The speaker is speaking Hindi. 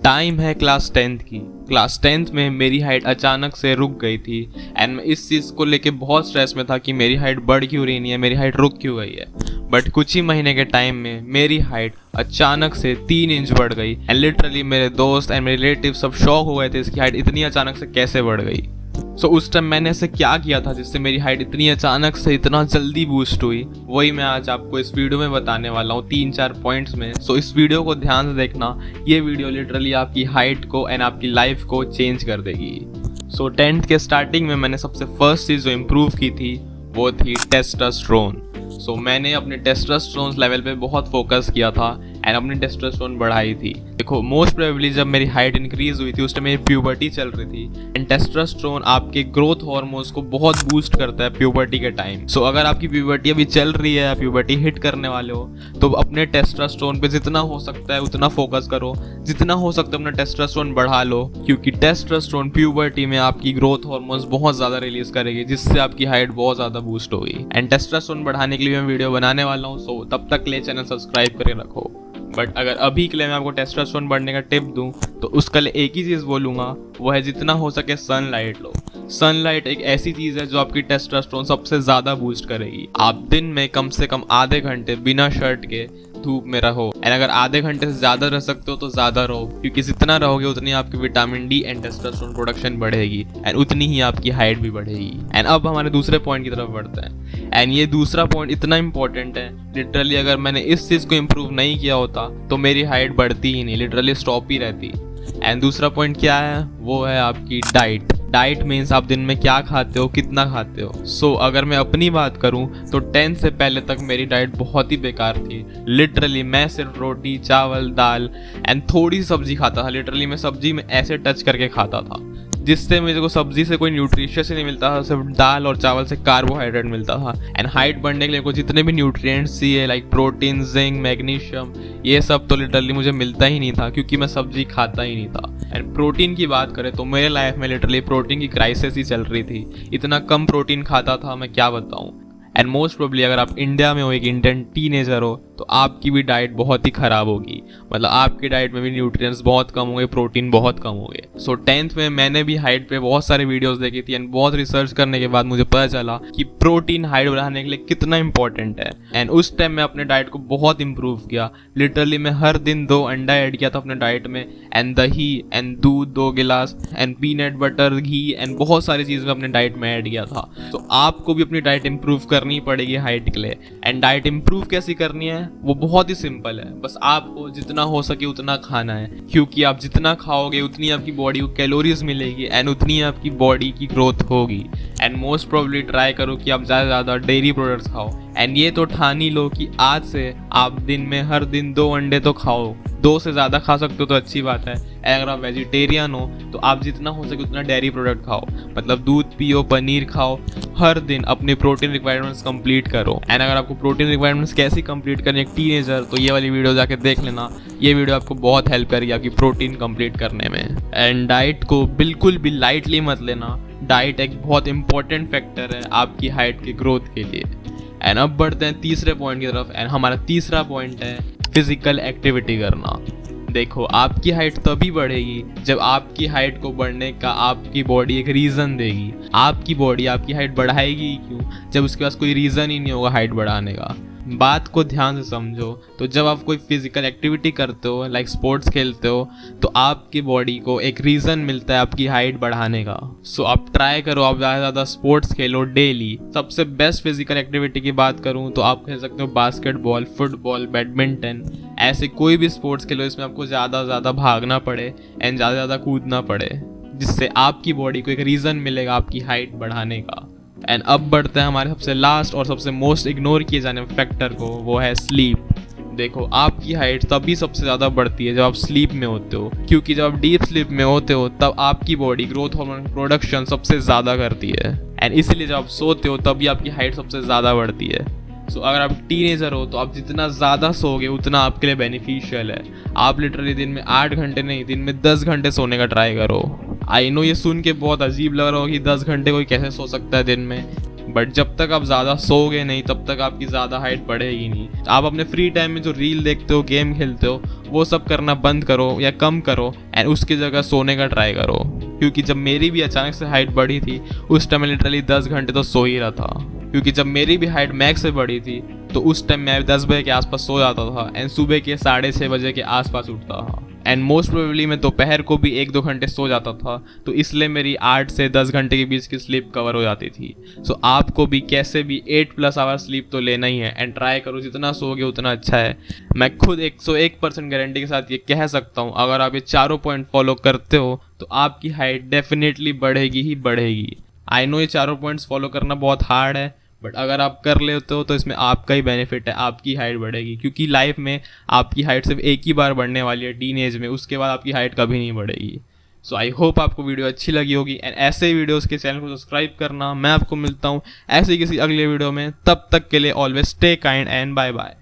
टाइम है क्लास 10th की। क्लास 10th में मेरी हाइट अचानक से रुक गई थी एंड मैं इस चीज़ को लेके बहुत स्ट्रेस में था कि मेरी हाइट बढ़ क्यों रही नहीं है, मेरी हाइट रुक क्यों गई है। बट कुछ ही महीने के टाइम में मेरी हाइट अचानक से 3 इंच बढ़ गई एंड लिटरली मेरे दोस्त एंड मेरे रिलेटिव सब शॉक हो गए थे इसकी हाइट इतनी अचानक से कैसे बढ़ गई। सो उस टाइम मैंने ऐसे क्या किया था जिससे मेरी हाइट इतनी अचानक से इतना जल्दी बूस्ट हुई, वही मैं आज आपको इस वीडियो में बताने वाला हूँ 3-4 पॉइंट्स में। सो इस वीडियो को ध्यान से देखना, ये वीडियो लिटरली आपकी हाइट को एंड आपकी लाइफ को चेंज कर देगी। सो 10th के स्टार्टिंग में मैंने सबसे फर्स्ट चीज़ जो इम्प्रूव की थी वो थी टेस्टोस्टेरोन। सो मैंने अपने टेस्टोस्टेरोन लेवल पे बहुत फोकस किया था एंड अपनी टेस्टोस्टेरोन बढ़ाई थी। देखो मोस्ट प्रोबेबली जब मेरी हाइट इंक्रीज हुई थी उस टाइम मेरी प्यूबर्टी चल रही थी एंड टेस्टोस्टेरोन आपके ग्रोथ हार्मोन्स को बहुत बूस्ट करता है प्यूबर्टी के टाइम। सो अगर आपकी प्यूबर्टी अभी चल रही है, प्यूबर्टी हिट करने वाले हो, तो अपने टेस्टोस्टेरोन पे जितना हो सकता है उतना फोकस करो, जितना हो सकता है अपना टेस्टोस्टेरोन बढ़ा लो, क्योंकि टेस्टोस्टेरोन प्यूबर्टी में आपकी ग्रोथ हार्मोन्स बहुत ज्यादा रिलीज करेगी जिससे आपकी हाइट बहुत ज्यादा बूस्ट होगी। एंड टेस्टोस्टेरोन बढ़ाने के लिए मैं वीडियो बनाने वाला हूँ, सो तब तक के लिए चैनल सब्सक्राइब करके रखो। बट अगर अभी के लिए मैं आपको टेस्टोस्टेरोन बढ़ने का टिप दूं तो उसके लिए एक ही चीज़ बोलूँगा, वो है जितना हो सके सनलाइट लो। सनलाइट एक ऐसी चीज़ है जो आपकी टेस्टोस्टेरोन सबसे ज़्यादा बूस्ट करेगी। आप दिन में कम से कम आधे घंटे बिना शर्ट के धूप में रहो एंड अगर आधे घंटे से ज़्यादा रह सकते हो तो ज़्यादा रहो, क्योंकि जितना रहोगे उतनी आपकी vitamin D and testosterone production बढ़ेगी एंड उतनी ही आपकी हाइट भी बढ़ेगी। एंड अब हमारे दूसरे पॉइंट की तरफ बढ़ते हैं एंड ये दूसरा पॉइंट इतना इंपॉर्टेंट है, लिटरली अगर मैंने इस चीज़ को इम्प्रूव नहीं किया होता तो मेरी हाइट बढ़ती ही नहीं, लिटरली स्टॉप ही रहती। एंड दूसरा पॉइंट क्या है, वो है आपकी डाइट। डाइट मीन्स आप दिन में क्या खाते हो, कितना खाते हो। सो अगर मैं अपनी बात करूं तो 10 से पहले तक मेरी डाइट बहुत ही बेकार थी। लिटरली मैं सिर्फ रोटी, चावल, दाल एंड थोड़ी सब्जी खाता था। लिटरली मैं सब्जी में ऐसे टच करके खाता था जिससे मेरे को सब्जी से कोई न्यूट्रिशियस ही नहीं मिलता था, सिर्फ दाल और चावल से कार्बोहाइड्रेट मिलता था। एंड हाइट बढ़ने के लिए जितने भी न्यूट्रिएंट्स चाहिए लाइक प्रोटीन, जिंक, मैग्नीशियम, ये सब तो लिटरली मुझे मिलता ही नहीं था क्योंकि मैं सब्जी खाता ही नहीं था। एंड प्रोटीन की बात करें तो मेरे लाइफ में लिटरली प्रोटीन की क्राइसिस ही चल रही थी। इतना कम प्रोटीन खाता था मैं क्या बताऊँ। एंड मोस्ट प्रोबेबली अगर आप इंडिया में हो, एक इंडियन टीनेजर हो, तो आपकी भी डाइट बहुत ही ख़राब होगी। मतलब आपकी डाइट में भी न्यूट्रिएंट्स बहुत कम होंगे, प्रोटीन बहुत कम होंगे। सो 10th में मैंने भी हाइट पे बहुत सारे वीडियोस देखी थी एंड बहुत रिसर्च करने के बाद मुझे पता चला कि प्रोटीन हाइट बढ़ाने के लिए कितना इंपॉर्टेंट है। एंड उस टाइम मैं अपने डाइट को बहुत इंप्रूव किया। लिटरली मैं हर दिन 2 अंडा ऐड किया था अपने डाइट में एंड दही एंड दूध 2 गिलास and peanut butter, ghee and बहुत सारी चीज़ में अपने डाइट में ऐड किया था। तो आपको भी अपनी डाइट इंप्रूव करनी पड़ेगी हाइट के लिए। एंड डाइट इंप्रूव कैसे करनी है वो बहुत ही सिंपल है, बस आपको जितना हो सके उतना खाना है, क्योंकि आप जितना खाओगे उतनी आपकी बॉडी को कैलोरीज मिलेगी एंड उतनी आपकी बॉडी की ग्रोथ होगी। एंड मोस्ट प्रोबेबली ट्राई करो कि आप ज़्यादा से ज़्यादा डेयरी प्रोडक्ट्स खाओ। एंड ये तो ठान ही लो कि आज से आप दिन में हर दिन 2 अंडे तो खाओ। 2 से ज़्यादा खा सकते हो तो अच्छी बात है। अगर आप वेजिटेरियन हो तो आप जितना हो सके उतना डेयरी प्रोडक्ट खाओ, मतलब दूध पियो, पनीर खाओ, हर दिन अपने प्रोटीन रिक्वायरमेंट्स कंप्लीट करो। एंड अगर आपको प्रोटीन रिक्वायरमेंट्स कैसे कंप्लीट करनी है एक टीनेजर, तो ये वाली वीडियो जाके देख लेना। ये वीडियो आपको बहुत हेल्प करेगी आपकी प्रोटीन कंप्लीट करने में। एंड डाइट को बिल्कुल भी लाइटली मत लेना, डाइट एक बहुत इंपॉर्टेंट फैक्टर है आपकी हाइट की ग्रोथ के लिए। एंड अब बढ़ते हैं तीसरे पॉइंट की तरफ। एंड हमारा तीसरा पॉइंट है फिजिकल एक्टिविटी करना। देखो आपकी हाइट तभी बढ़ेगी जब आपकी हाइट को बढ़ने का आपकी बॉडी एक रीज़न देगी। आपकी बॉडी आपकी हाइट बढ़ाएगी ही क्यों जब उसके पास कोई रीज़न ही नहीं होगा हाइट बढ़ाने का। बात को ध्यान से समझो, तो जब आप कोई फिजिकल एक्टिविटी करते हो लाइक स्पोर्ट्स खेलते हो तो आपकी बॉडी को एक रीज़न मिलता है आपकी हाइट बढ़ाने का। सो आप ट्राई करो, आप ज़्यादा से ज़्यादा स्पोर्ट्स खेलो डेली। सबसे बेस्ट फिजिकल एक्टिविटी की बात करूँ तो आप खेल सकते हो बास्केटबॉल, फुटबॉल, बैडमिंटन, ऐसे कोई भी स्पोर्ट्स खेलो इसमें आपको ज़्यादा से ज़्यादा भागना पड़े एंड ज़्यादा से ज़्यादा कूदना पड़े, जिससे आपकी बॉडी को एक रीज़न मिलेगा आपकी हाइट बढ़ाने का। एंड अब बढ़ते हैं हमारे सबसे लास्ट और सबसे मोस्ट इग्नोर किए जाने वाले फैक्टर को, वो है स्लीप। देखो आपकी हाइट तभी सबसे ज़्यादा बढ़ती है जब आप स्लीप में होते हो, क्योंकि जब आप डीप स्लीप में होते हो तब आपकी बॉडी ग्रोथ हार्मोन प्रोडक्शन सबसे ज़्यादा करती है एंड इसीलिए जब आप सोते हो तभी आपकी हाइट सबसे ज़्यादा बढ़ती है। सो अगर आप टीनेजर हो तो आप जितना ज़्यादा सोओगे उतना आपके लिए बेनिफिशियल है। आप लिटरली दिन में 8 घंटे नहीं, दिन में 10 घंटे सोने का ट्राई करो। आई नो ये सुन के बहुत अजीब लग रहा हो कि 10 घंटे कोई कैसे सो सकता है दिन में, बट जब तक आप ज़्यादा सोओगे नहीं तब तक आपकी ज़्यादा हाइट बढ़ेगी नहीं। आप अपने फ्री टाइम में जो रील देखते हो, गेम खेलते हो, वो सब करना बंद करो या कम करो एंड उसकी जगह सोने का ट्राई करो। क्योंकि जब मेरी भी अचानक से हाइट बढ़ी थी उस टाइम मैं लिटरली 10 घंटे तो सो ही रहा था। क्योंकि जब मेरी भी हाइट मैक्स से बढ़ी थी तो उस टाइम मैं 10 बजे के आसपास सो जाता था एंड सुबह के 6:30 बजे के आसपास उठता था एंड मोस्ट प्रोबेबली मैं दोपहर को भी 1-2 घंटे सो जाता था, तो इसलिए मेरी 8 से 10 घंटे के बीच की स्लीप कवर हो जाती थी। सो आपको भी कैसे भी 8+ आवर स्लीप तो लेना ही है एंड ट्राई करो, जितना सोओगे उतना अच्छा है। मैं खुद 101% गारंटी के साथ ये कह सकता हूँ, अगर आप ये चारों पॉइंट फॉलो करते हो तो आपकी हाइट डेफिनेटली बढ़ेगी ही बढ़ेगी। आई नो ये चारों पॉइंट्स फॉलो करना बहुत हार्ड है, बट अगर आप कर लेते हो तो इसमें आपका ही बेनिफिट है, आपकी हाइट बढ़ेगी। क्योंकि लाइफ में आपकी हाइट सिर्फ एक ही बार बढ़ने वाली है, टीनेज में, उसके बाद आपकी हाइट कभी नहीं बढ़ेगी। सो आई होप आपको वीडियो अच्छी लगी होगी एंड ऐसे ही वीडियोस के चैनल को सब्सक्राइब करना। मैं आपको मिलता हूँ ऐसे किसी अगले वीडियो में, तब तक के लिए always stay kind and bye bye.